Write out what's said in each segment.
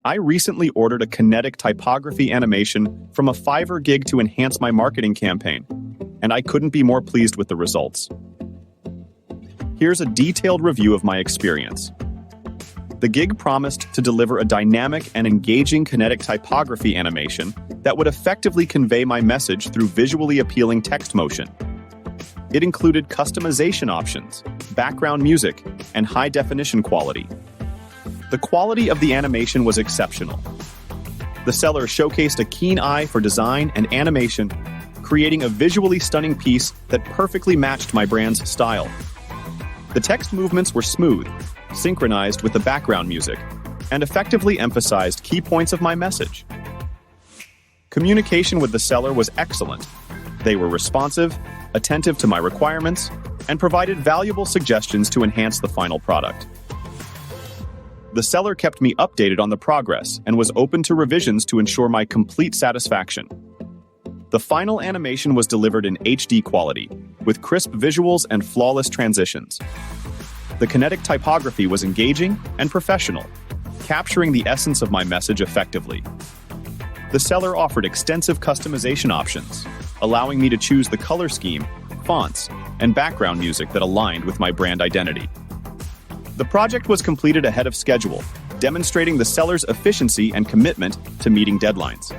I recently ordered a kinetic typography animation from a Fiverr gig to enhance my marketing campaign, and I couldn't be more pleased with the results. Here's a detailed review of my experience. The gig promised to deliver a dynamic and engaging kinetic typography animation that would effectively convey my message through visually appealing text motion. It included customization options, background music, and high-definition quality. The quality of the animation was exceptional. The seller showcased a keen eye for design and animation, creating a visually stunning piece that perfectly matched my brand's style. The text movements were smooth, synchronized with the background music, and effectively emphasized key points of my message. Communication with the seller was excellent. They were responsive, attentive to my requirements, and provided valuable suggestions to enhance the final product. The seller kept me updated on the progress and was open to revisions to ensure my complete satisfaction. The final animation was delivered in HD quality, with crisp visuals and flawless transitions. The kinetic typography was engaging and professional, capturing the essence of my message effectively. The seller offered extensive customization options, allowing me to choose the color scheme, fonts, and background music that aligned with my brand identity. The project was completed ahead of schedule, demonstrating the seller's efficiency and commitment to meeting deadlines.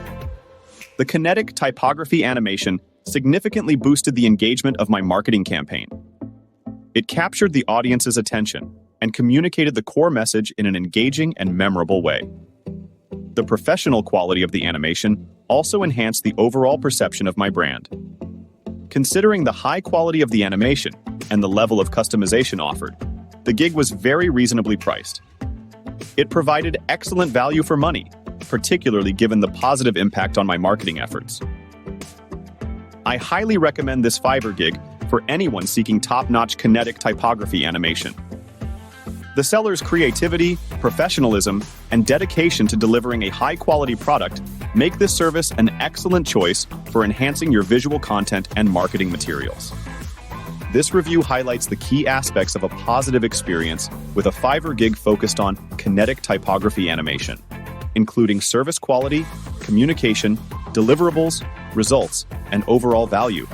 The kinetic typography animation significantly boosted the engagement of my marketing campaign. It captured the audience's attention and communicated the core message in an engaging and memorable way. The professional quality of the animation also enhanced the overall perception of my brand. Considering the high quality of the animation and the level of customization offered, the gig was very reasonably priced. It provided excellent value for money, particularly given the positive impact on my marketing efforts. I highly recommend this Fiverr gig for anyone seeking top-notch kinetic typography animation. The seller's creativity, professionalism, and dedication to delivering a high-quality product make this service an excellent choice for enhancing your visual content and marketing materials. This review highlights the key aspects of a positive experience with a Fiverr gig focused on kinetic typography animation, including service quality, communication, deliverables, results, and overall value.